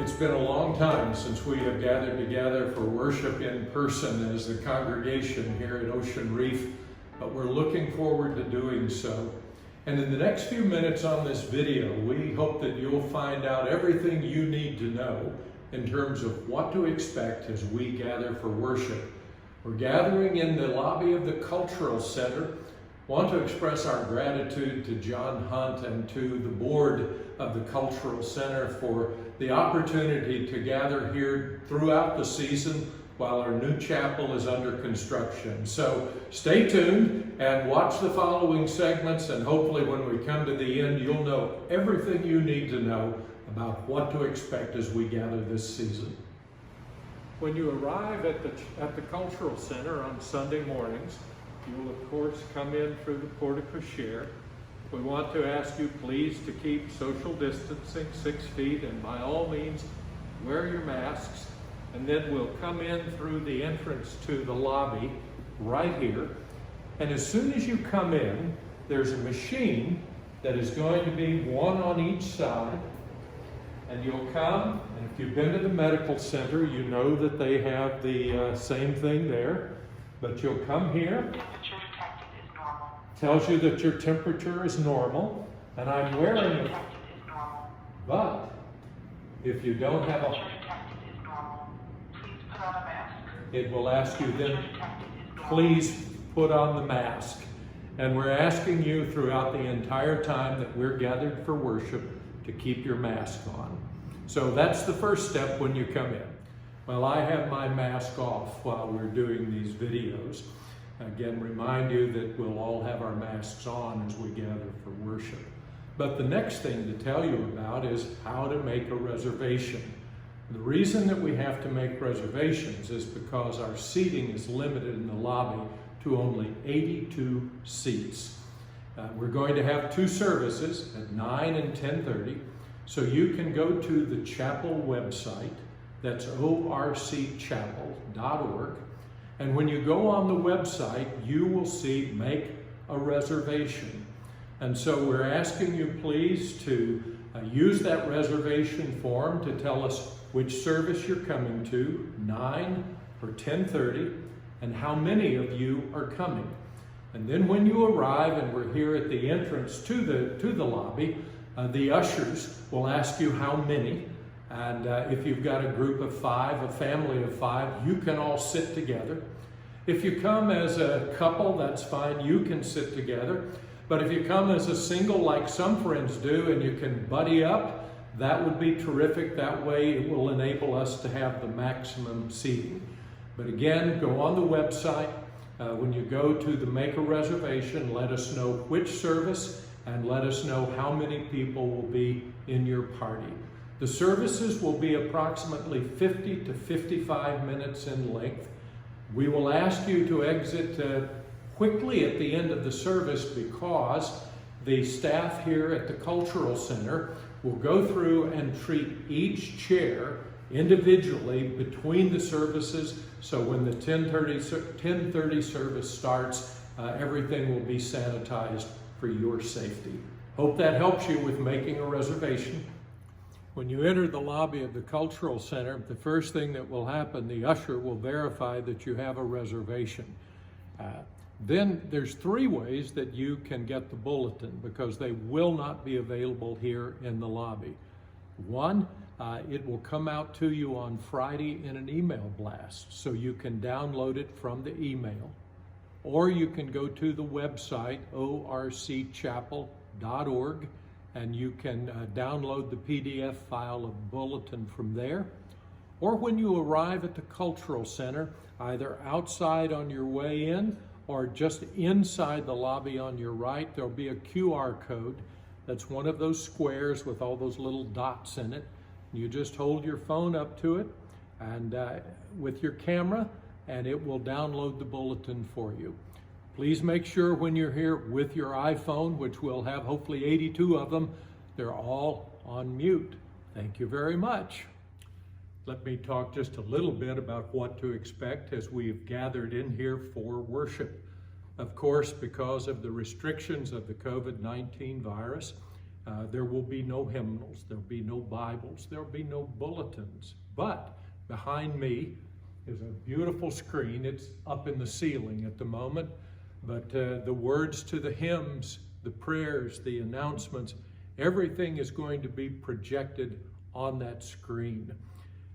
It's been a long time since we have gathered together for worship in person as the congregation here at Ocean Reef, but we're looking forward to doing so. And in the next few minutes on this video, we hope that you'll find out everything you need to know in terms of what to expect as we gather for worship. We're gathering in the lobby of the Cultural Center. Want to express our gratitude to John Hunt and to the board of the Cultural Center for the opportunity to gather here throughout the season while our new chapel is under construction. So stay tuned and watch the following segments, and hopefully when we come to the end, you'll know everything you need to know about what to expect as we gather this season. When you arrive at the Cultural Center on Sunday mornings, you will, of course, come in through the porte-cochere. We want to ask you, please, to keep social distancing 6 feet, and by all means, wear your masks. And then we'll come in through the entrance to the lobby right here. And as soon as you come in, there's a machine that is going to be one on each side. And you'll come, and if you've been to the medical center, you know that they have the same thing there. But you'll come here. Tells you that your temperature is normal, and I'm wearing it. But if you don't have a, it will ask you then, please put on the mask. And we're asking you throughout the entire time that we're gathered for worship to keep your mask on. So that's the first step when you come in. Well, I have my mask off while we're doing these videos. Again, remind you that we'll all have our masks on as we gather for worship. But the next thing to tell you about is how to make a reservation. The reason that we have to make reservations is because our seating is limited in the lobby to only 82 seats. We're going to have 2 services at 9 and 10:30, so you can go to the chapel website. That's orcchapel.org. And when you go on the website, you will see Make a Reservation. And so we're asking you please to use that reservation form to tell us which service you're coming to, 9 or 10:30, and how many of you are coming. And then when you arrive and we're here at the entrance to the lobby, the ushers will ask you how many. And if you've got a group of 5, a family of 5, you can all sit together. If you come as a couple, that's fine, you can sit together. But if you come as a single, like some friends do, and you can buddy up, that would be terrific. That way it will enable us to have the maximum seating. But again, go on the website. When you go to the Make a Reservation, let us know which service and let us know how many people will be in your party. The services will be approximately 50 to 55 minutes in length. We will ask you to exit quickly at the end of the service because the staff here at the Cultural Center will go through and treat each chair individually between the services, so when the 10:30 service starts, everything will be sanitized for your safety. Hope that helps you with making a reservation. When you enter the lobby of the Cultural Center, the first thing that will happen, the usher will verify that you have a reservation. Then there's 3 ways that you can get the bulletin because they will not be available here in the lobby. 1, it will come out to you on Friday in an email blast, so you can download it from the email. Or you can go to the website, orcchapel.org, and you can download the PDF file of bulletin from there. Or when you arrive at the Cultural Center, either outside on your way in or just inside the lobby on your right, there'll be a QR code. That's one of those squares with all those little dots in it. You just hold your phone up to it and with your camera, and it will download the bulletin for you. Please make sure when you're here with your iPhone, which we'll have hopefully 82 of them, they're all on mute. Thank you very much. Let me talk just a little bit about what to expect as we've gathered in here for worship. Of course, because of the restrictions of the COVID-19 virus, There will be no hymnals, there'll be no Bibles, there'll be no bulletins. But behind me is a beautiful screen. It's up in the ceiling at the moment, but the words to the hymns, the prayers, the announcements, everything is going to be projected on that screen.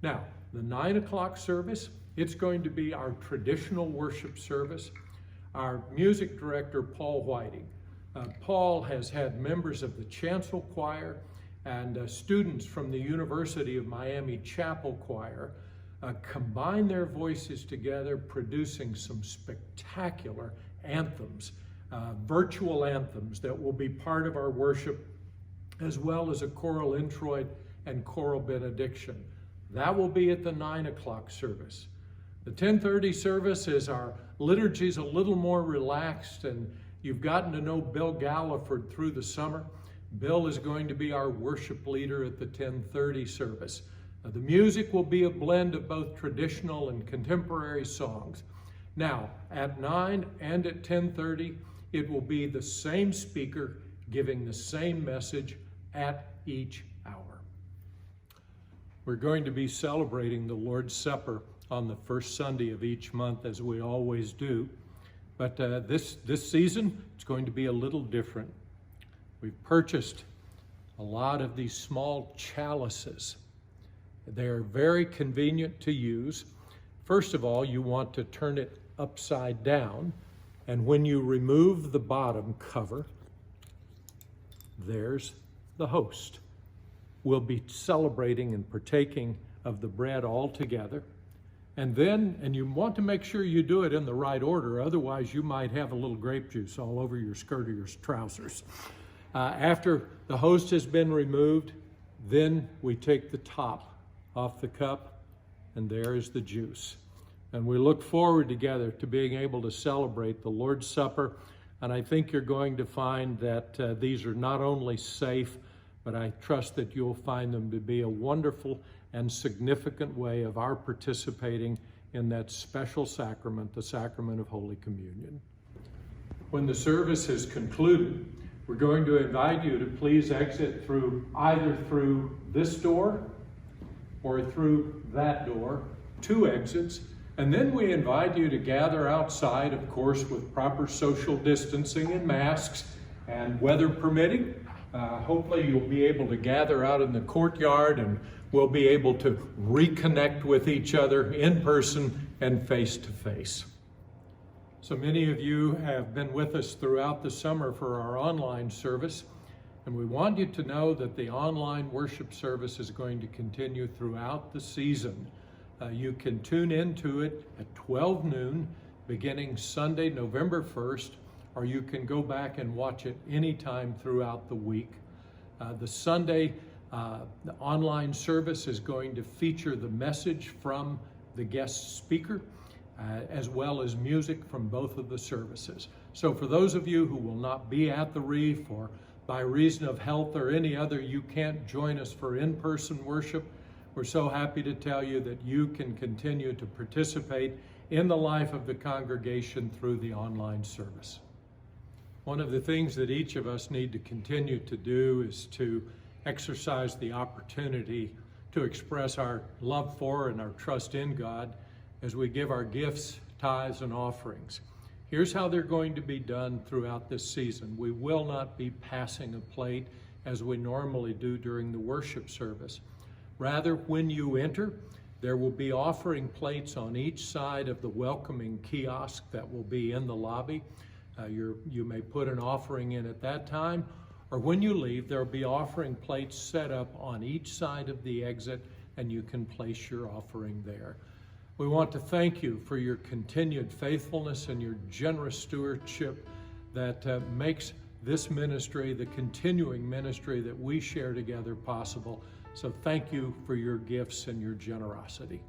Now, the 9 o'clock service, it's going to be our traditional worship service. Our music director, Paul Whiting. Paul has had members of the chancel choir and students from the University of Miami Chapel Choir combine their voices together, producing some spectacular anthems, virtual anthems that will be part of our worship, as well as a choral introit and choral benediction. That will be at the 9 o'clock service. The 10:30 service is our liturgy's a little more relaxed, and you've gotten to know Bill Galliford through the summer. Bill is going to be our worship leader at the 10:30 service. The music will be a blend of both traditional and contemporary songs. Now, at 9 and at 10:30, it will be the same speaker giving the same message at each hour. We're going to be celebrating the Lord's Supper on the first Sunday of each month, as we always do. But this season, it's going to be a little different. We've purchased a lot of these small chalices. They're very convenient to use. First of all, you want to turn it upside down, and when you remove the bottom cover, there's the host. We'll be celebrating and partaking of the bread all together. And you want to make sure you do it in the right order, otherwise you might have a little grape juice all over your skirt or your trousers. After the host has been removed, then we take the top off the cup, and there is the juice. And we look forward together to being able to celebrate the Lord's Supper. And I think you're going to find that these are not only safe, but I trust that you'll find them to be a wonderful and significant way of our participating in that special sacrament, the sacrament of Holy Communion. When the service is concluded, we're going to invite you to please exit either through this door or through that door, 2 exits. And then we invite you to gather outside, of course, with proper social distancing and masks, and weather permitting. Hopefully you'll be able to gather out in the courtyard, and we'll be able to reconnect with each other in person and face to face. So many of you have been with us throughout the summer for our online service, and we want you to know that the online worship service is going to continue throughout the season. You can tune into it at 12 noon, beginning Sunday, November 1st, or you can go back and watch it anytime throughout the week. The Sunday the online service is going to feature the message from the guest speaker, as well as music from both of the services. So for those of you who will not be at the Reef, or by reason of health or any other, you can't join us for in-person worship, we're so happy to tell you that you can continue to participate in the life of the congregation through the online service. One of the things that each of us need to continue to do is to exercise the opportunity to express our love for and our trust in God as we give our gifts, tithes, and offerings. Here's how they're going to be done throughout this season. We will not be passing a plate as we normally do during the worship service. Rather, when you enter, there will be offering plates on each side of the welcoming kiosk that will be in the lobby. You may put an offering in at that time, or when you leave, there will be offering plates set up on each side of the exit, and you can place your offering there. We want to thank you for your continued faithfulness and your generous stewardship that makes this ministry, the continuing ministry that we share together, possible. So thank you for your gifts and your generosity.